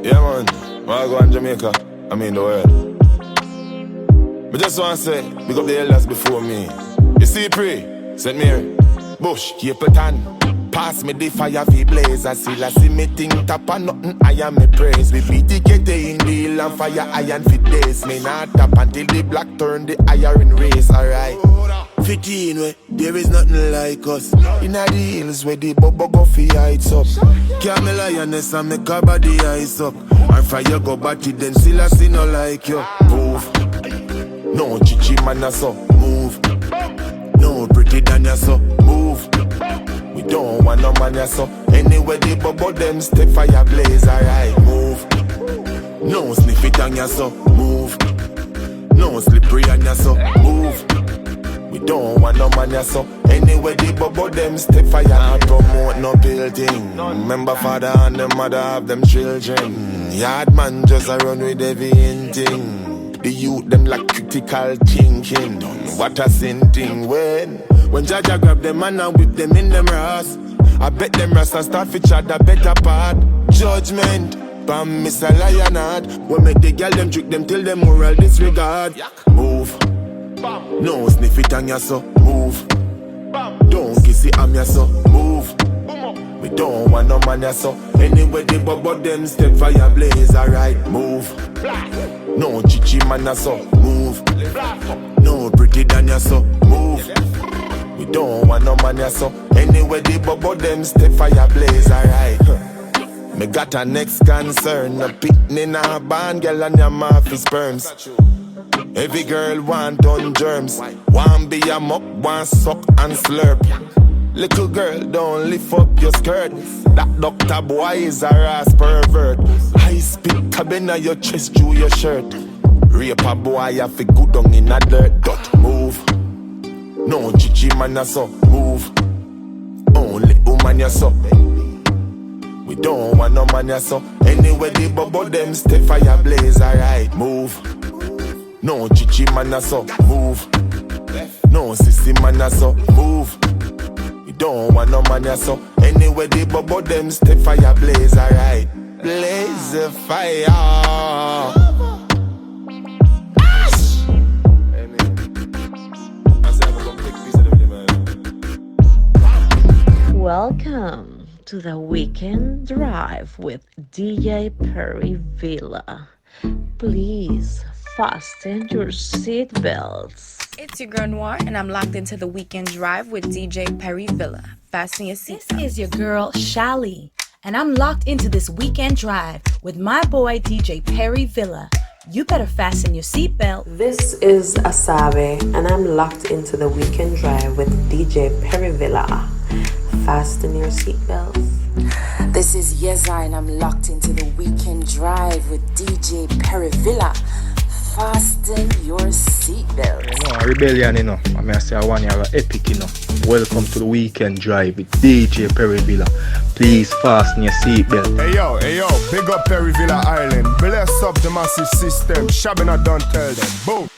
Yeah, man. When I go in Jamaica, I mean the world. But just want to say, big up the elders before me. You see, pray, St. Mary, Bush, Capleton. Pass me the fire, we blaze. I see me think tap and nothing, I am me praise. We beat the gate in the hill and fire iron for days. Me not tap until the black turn the iron race, alright. 15 way, there is nothing like us. In the hills where the bubble go fi heights up. Camel lioness and make her body ice up. And fire go batty, then still I see no like you. Move. No chichi man a so. Move. No pretty than ya so. Move. We don't want no man ya so. Anyway the bubble them step fire blaze, alright. Move. No sniff it on ya so. Move. No slippery on ya so. Move. We don't want no man ya so. Anyway the bubble them step fire. Not promote no building. Remember father and the mother have them children. Yard man just a run with heavy thing. The youth them like critical thinking. What a sin thing when Jaja grab them and whip them in them ass. I bet them rasta start fi chat a better part. Judgment Bam Mr. Lionheart. When make the girl them trick them till them moral disregard. Move. No sniff it on ya so. Move. Don't kiss it on ya so. Move. We don't want no man ya so. Anyway the bubble them step fire blaze, alright. Move. No chichi man ya so. Move. No pretty than ya so. Move. We don't want no man ya so. Anyway the bubble them step fire blaze, alright. Me got a next concern. A picnic in a band, girl and your mouth is sperms. Every girl want on germs. Want be a muck, want suck and slurp. Little girl, don't lift up your skirt. That doctor boy is a ass pervert. High speed cabin on your chest through your shirt. Rape a boy, you fi good down in a dirt. Dot move. No chichi man a so. Move. Only woman ya so. We don't want no man ya so. Anyway the bubble them step fire blaze, alright. Move. No chichi man a so. Move. No sissy man a so. Move. We don't want no man ya so. Anyway the bubble them step fire blaze, alright. Blaze the fire. Welcome to the Weekend Drive with DJ Perryvilla. Please fasten your seatbelts. It's your girl Noir, and I'm locked into the Weekend Drive with DJ Perryvilla. Fasten your seatbelts. This is your girl Shali, and I'm locked into this Weekend Drive with my boy DJ Perryvilla. You better fasten your seatbelt. This is Asabe, and I'm locked into the Weekend Drive with DJ Perryvilla. Fasten your seatbelts. This is Yeza, and I'm locked into the Weekend Drive with DJ Perryvilla. Fasten your seatbelt. You know, rebellion, you know. I mean, I say I want you have an epic, you know. Welcome to the Weekend Drive with DJ Perryvilla. Please fasten your seatbelt. Hey yo, big up Perryvilla Island. Bless up the massive system. Shabina don't tell them. Boom.